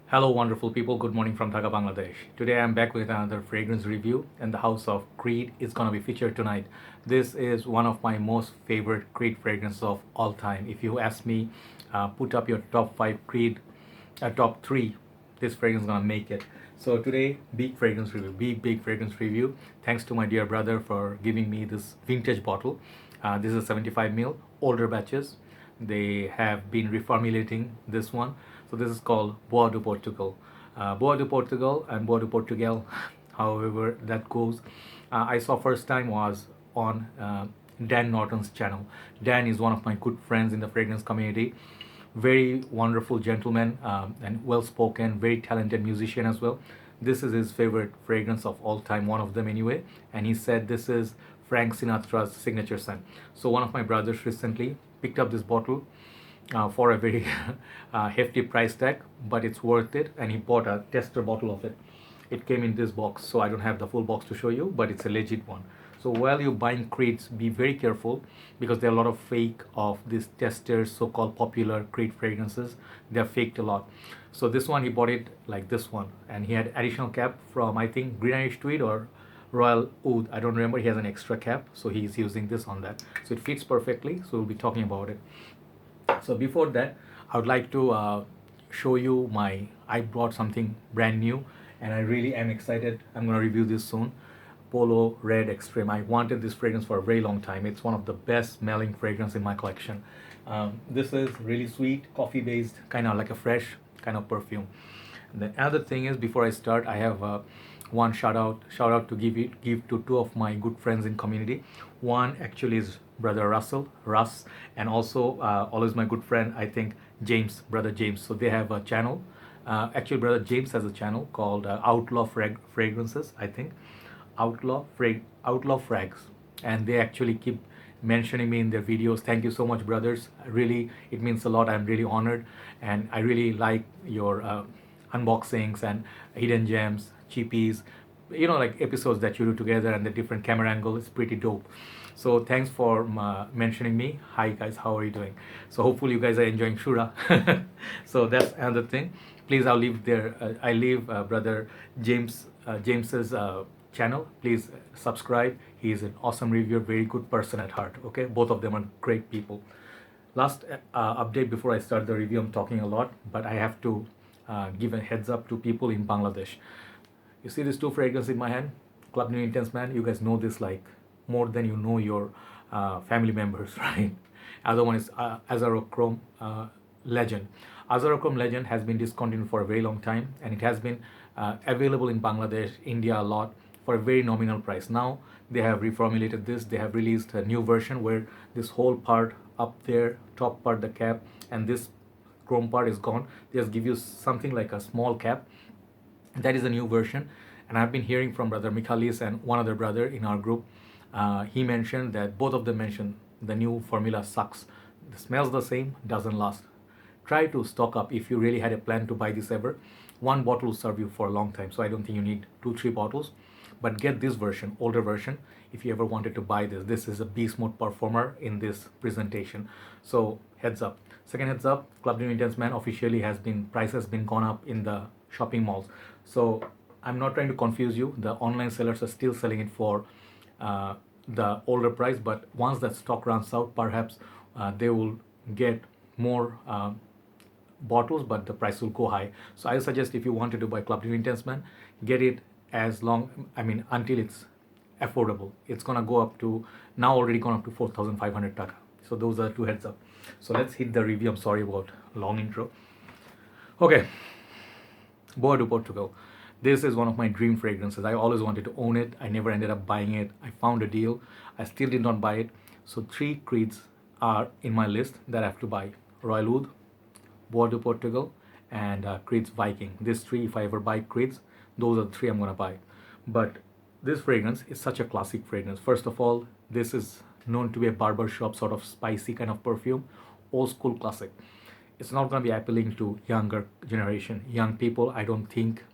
Hello, wonderful people. Good morning from Dhaka, Bangladesh. Today I'm back with another fragrance review, and the House of Creed is gonna be featured tonight. This is one of my most favorite Creed fragrances of all time. If you ask me, put up your top five Creed, top three. This fragrance is gonna make it. So today, big fragrance review, big fragrance review. Thanks to my dear brother for giving me this vintage bottle. This is 75 ml, older batches. They have been reformulating this one. So this is called Bois Du Portugal. Bois Du Portugal and Bois Du Portugal, however that goes. I saw first time was on Dan Naughton's channel. Dan is one of my good friends in the fragrance community. Very wonderful gentleman, and well spoken, very talented musician as well. This is his favorite fragrance of all time, one of them anyway. And he said this is Frank Sinatra's signature scent. So one of my brothers recently picked up this bottle for a very hefty price tag, but it's worth it. And he bought a tester bottle of it. It came in this box, so I don't have the full box to show you, but it's a legit one. So while you're buying crates, be very careful because there are a lot of fake of these testers, so-called popular crate fragrances. They're faked a lot. So this one he bought it like this one, and he had additional cap from I think Greenish Tweed or Royal Oud. I don't remember. He has an extra cap, so he's using this on that. So it fits perfectly. So we'll be talking about it. So before that, I would like to show you I brought something brand new, and I really am excited. I'm going to review this soon. Polo Red Extreme. I wanted this fragrance for a very long time. It's one of the best smelling fragrance in my collection. This is really sweet, coffee based, kind of like a fresh kind of perfume. And the other thing is, before I start, I have one shout out to give to two of my good friends in community. One actually is brother Russ, and also always my good friend, I think, brother James. So they have a channel. Actually, brother James has a channel called Fragrances, I think. Outlaw Frags, and they actually keep mentioning me in their videos. Thank you so much, brothers. Really, it means a lot. I'm really honored, and I really like your unboxings and hidden gems, cheapies, like episodes that you do together, and the different camera angle is pretty dope. So thanks for mentioning me. Hi guys, how are you doing? So hopefully you guys are enjoying Shura. So that's another thing. Please, I leave brother James's channel. Please subscribe. He is an awesome reviewer, very good person at heart. Okay, both of them are great people. Last update before I start the review. I'm talking a lot, but I have to give a heads up to people in Bangladesh. You see these two fragrances in my hand, Club New Intense Man. You guys know this like more than you know your family members, right? Other one is Azarochrome Legend. Azarochrome Legend has been discontinued for a very long time, and it has been available in Bangladesh, India a lot for a very nominal price. Now they have reformulated this. They have released a new version where this whole part up there, top part, the cap, and this chrome part is gone. They just give you something like a small cap. That is a new version, and I've been hearing from brother Michalis and one other brother in our group. He mentioned that both of them mentioned the new formula sucks. It smells the same, doesn't last. Try to stock up if you really had a plan to buy this ever. One bottle will serve you for a long time, so I don't think you need 2-3 bottles. But get this version, older version, if you ever wanted to buy this. This is a beast mode performer in this presentation. So heads up. Second heads up, Club New Intense Man officially price has been gone up in the shopping malls. So I'm not trying to confuse you. The online sellers are still selling it for the older price, but once that stock runs out, perhaps they will get more bottles, but the price will go high. So I suggest if you wanted to buy Club New Intense Man, get it until it's affordable. It's gonna go up to, now already gone up to 4,500 taka. So those are two heads up. So let's hit the review. I'm sorry about long intro. Okay, Bois Du Portugal. This is one of my dream fragrances. I always wanted to own it. I never ended up buying it. I found a deal. I still did not buy it. So 3 creeds are in my list that I have to buy. Royal Oud, Bois Du Portugal, and Creed's Viking. These 3, if I ever buy Creed's, those are the 3 I'm gonna buy. But this fragrance is such a classic fragrance. First of all, this is known to be a barbershop sort of spicy kind of perfume, old school classic. It's not gonna be appealing to younger generation, young people. I don't think,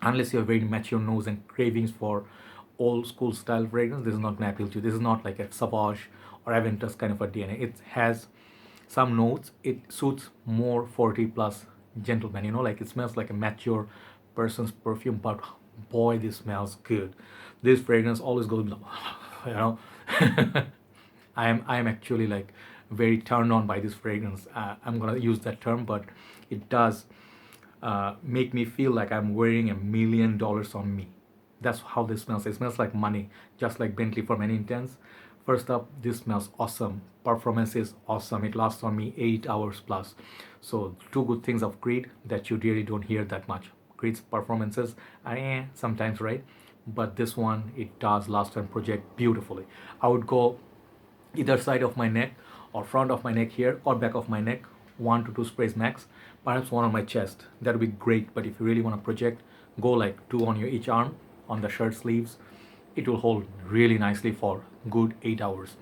unless you have very mature nose and cravings for old school style fragrance, this is not gonna appeal to you. This is not like a Savage or Aventus kind of a DNA. It has some notes. It suits more 40 plus gentleman, you know, like it smells like a mature person's perfume, but boy, this smells good. This fragrance always goes, you know. I am actually like very turned on by this fragrance. I'm gonna use that term, but it does make me feel like I'm wearing $1 million on me. That's how this smells. It smells like money, just like Bentley for many intents. First up, this smells awesome. Performance is awesome. It lasts on me 8 hours plus. So two good things of Creed that you really don't hear that much. Creed's performances are sometimes, right, but this one, it does last and project beautifully. I would go either side of my neck or front of my neck here or back of my neck, 1 to 2 sprays max, perhaps one on my chest. That would be great. But if you really want to project, go like 2 on your each arm, on the shirt sleeves. It will hold really nicely for good 8 hours.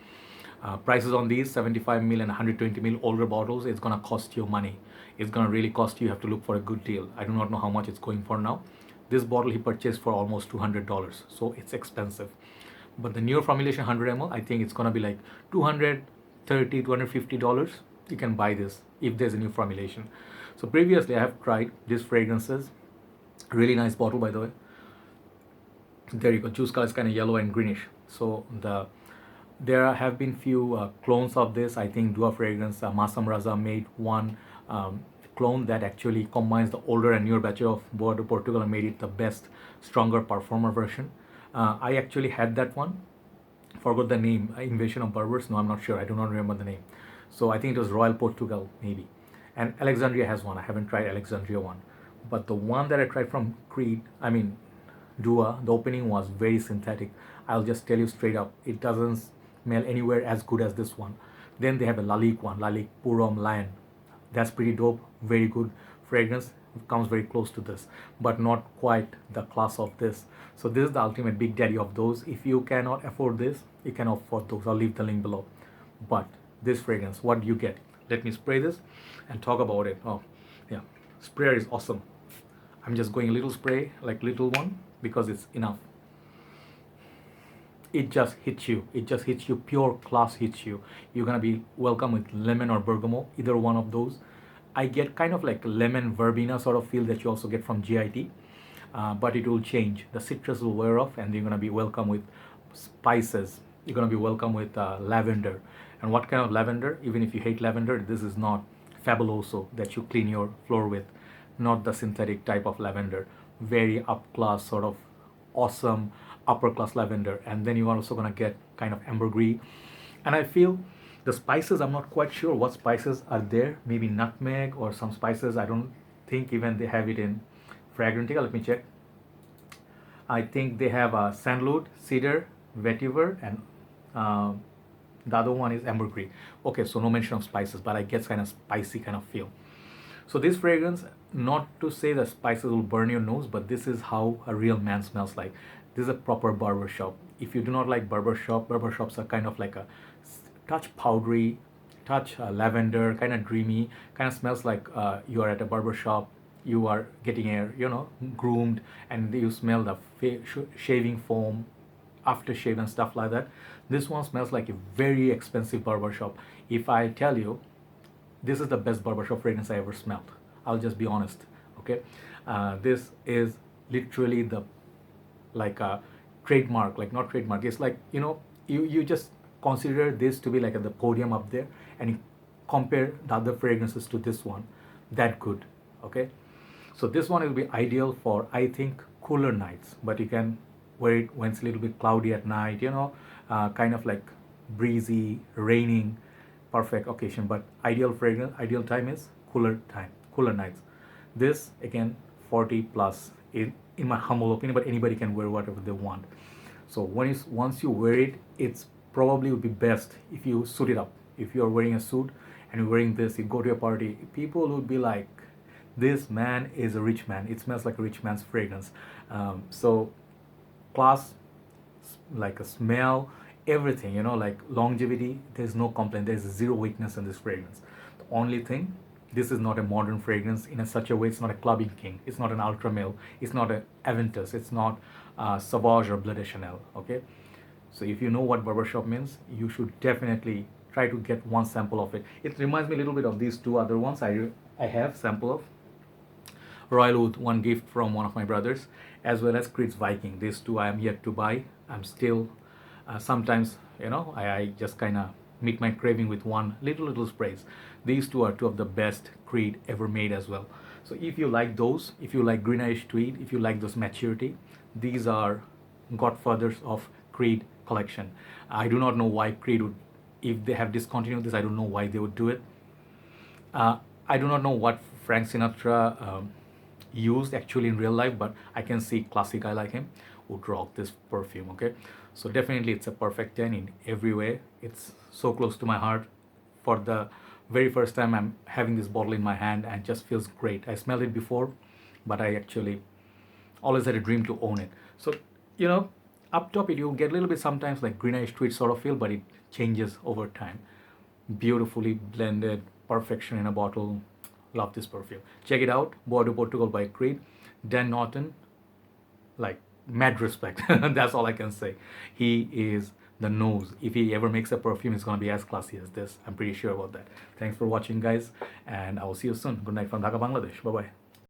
Prices on these 75 ml and 120 ml older bottles, it's gonna cost you money. It's gonna really cost you. You have to look for a good deal. I do not know how much it's going for now. This bottle he purchased for almost $200, so it's expensive. But the newer formulation 100 ml, I think it's gonna be like $250. You can buy this if there's a new formulation. So previously I have tried these fragrances. Really nice bottle, by the way. There you go. Juice color is kind of yellow and greenish. So there have been few clones of this. I think Dua Fragrance, Masam Raza made one clone that actually combines the older and newer batch of Bois Du Portugal and made it the best, stronger performer version. I actually had that one. Forgot the name. Invasion of Berbers. No, I'm not sure. I do not remember the name. So I think it was Royal Portugal, maybe. And Alexandria has one. I haven't tried Alexandria one. But the one that I tried from Creed, I mean, Dua, the opening was very synthetic. I'll just tell you straight up, it doesn't smell anywhere as good as this one. Then they have a Lalique one, Lalique Pour Lion. That's pretty dope, very good fragrance. It comes very close to this, but not quite the class of this. So this is the ultimate big daddy of those. If you cannot afford this, you can afford those. I'll leave the link below. But this fragrance, what do you get? Let me spray this and talk about it. Oh, yeah, sprayer is awesome. I'm just going a little spray, like little one, because it's enough. It just hits you. It just hits you. Pure class hits you. You're gonna be welcome with lemon or bergamot, either one of those. I get kind of like lemon verbena sort of feel that you also get from GIT, but it will change. The citrus will wear off, and you're gonna be welcome with spices. You're gonna be welcome with lavender. And what kind of lavender? Even if you hate lavender, this is not Fabuloso that you clean your floor with. Not the synthetic type of lavender. Very up class, sort of awesome upper class lavender. And then you're also gonna get kind of ambergris. And I feel the spices, I'm not quite sure what spices are there. Maybe nutmeg or some spices. I don't think even they have it in Fragrantica. Let me check. I think they have sandalwood, cedar, vetiver, and the other one is ambergris. Okay, so no mention of spices, but I get kind of spicy kind of feel. So this fragrance, not to say that spices will burn your nose, but this is how a real man smells like. This is a proper barber shop. If you do not like barber shops are kind of like a touch powdery, touch lavender, kind of dreamy, kind of smells like you are at a barber shop. You are getting groomed, and you smell the shaving foam, aftershave and stuff like that. This one smells like a very expensive barbershop. If I tell you, this is the best barbershop fragrance I ever smelled, I'll just be honest. Okay, this is literally the like a trademark, like not trademark. It's like you just consider this to be like at the podium up there, and you compare the other fragrances to this one. That good. Okay, so this one will be ideal for, I think, cooler nights, but you can wear it when it's a little bit cloudy at night, kind of like breezy, raining, perfect occasion. But ideal time is cooler nights. This again 40 plus in my humble opinion, but anybody can wear whatever they want. So once you wear it, it's probably would be best if you suit it up. If you are wearing a suit and you're wearing this, you go to a party, people would be like, this man is a rich man. It smells like a rich man's fragrance. So class, like a smell, everything, like longevity, there's no complaint. There's zero weakness in this fragrance. The only thing, this is not a modern fragrance in such a way. It's not a clubbing king. It's not an ultra male. It's not a Aventus. It's not Sauvage or Bleu de Chanel. Okay, so if you know what barbershop means, you should definitely try to get one sample of it. It reminds me a little bit of these two other ones I have sample of. Royal Oud, one gift from one of my brothers, as well as Creed's Viking. These two I am yet to buy. I'm still sometimes, I just kind of meet my craving with one little sprays. These two are two of the best Creed ever made as well. So if you like those, if you like greenish tweed, if you like those maturity, these are godfathers of Creed collection. I do not know why Creed would, if they have discontinued this, I don't know why they would do it. I do not know what Frank Sinatra used actually in real life, but I can see classic guy like him would rock this perfume. Okay, so definitely it's a perfect 10 in every way. It's so close to my heart. For the very first time I'm having this bottle in my hand and just feels great. I smelled it before, but I actually always had a dream to own it. So up top you'll get a little bit sometimes like greenish tweed sort of feel, but it changes over time. Beautifully blended, perfection in a bottle. Love this perfume. Check it out. Bois Du Portugal by Creed. Dan Naughton, like mad respect. That's all I can say. He is the nose. If he ever makes a perfume, it's gonna be as classy as this. I'm pretty sure about that. Thanks for watching, guys, and I will see you soon. Good night from Dhaka, Bangladesh. Bye bye.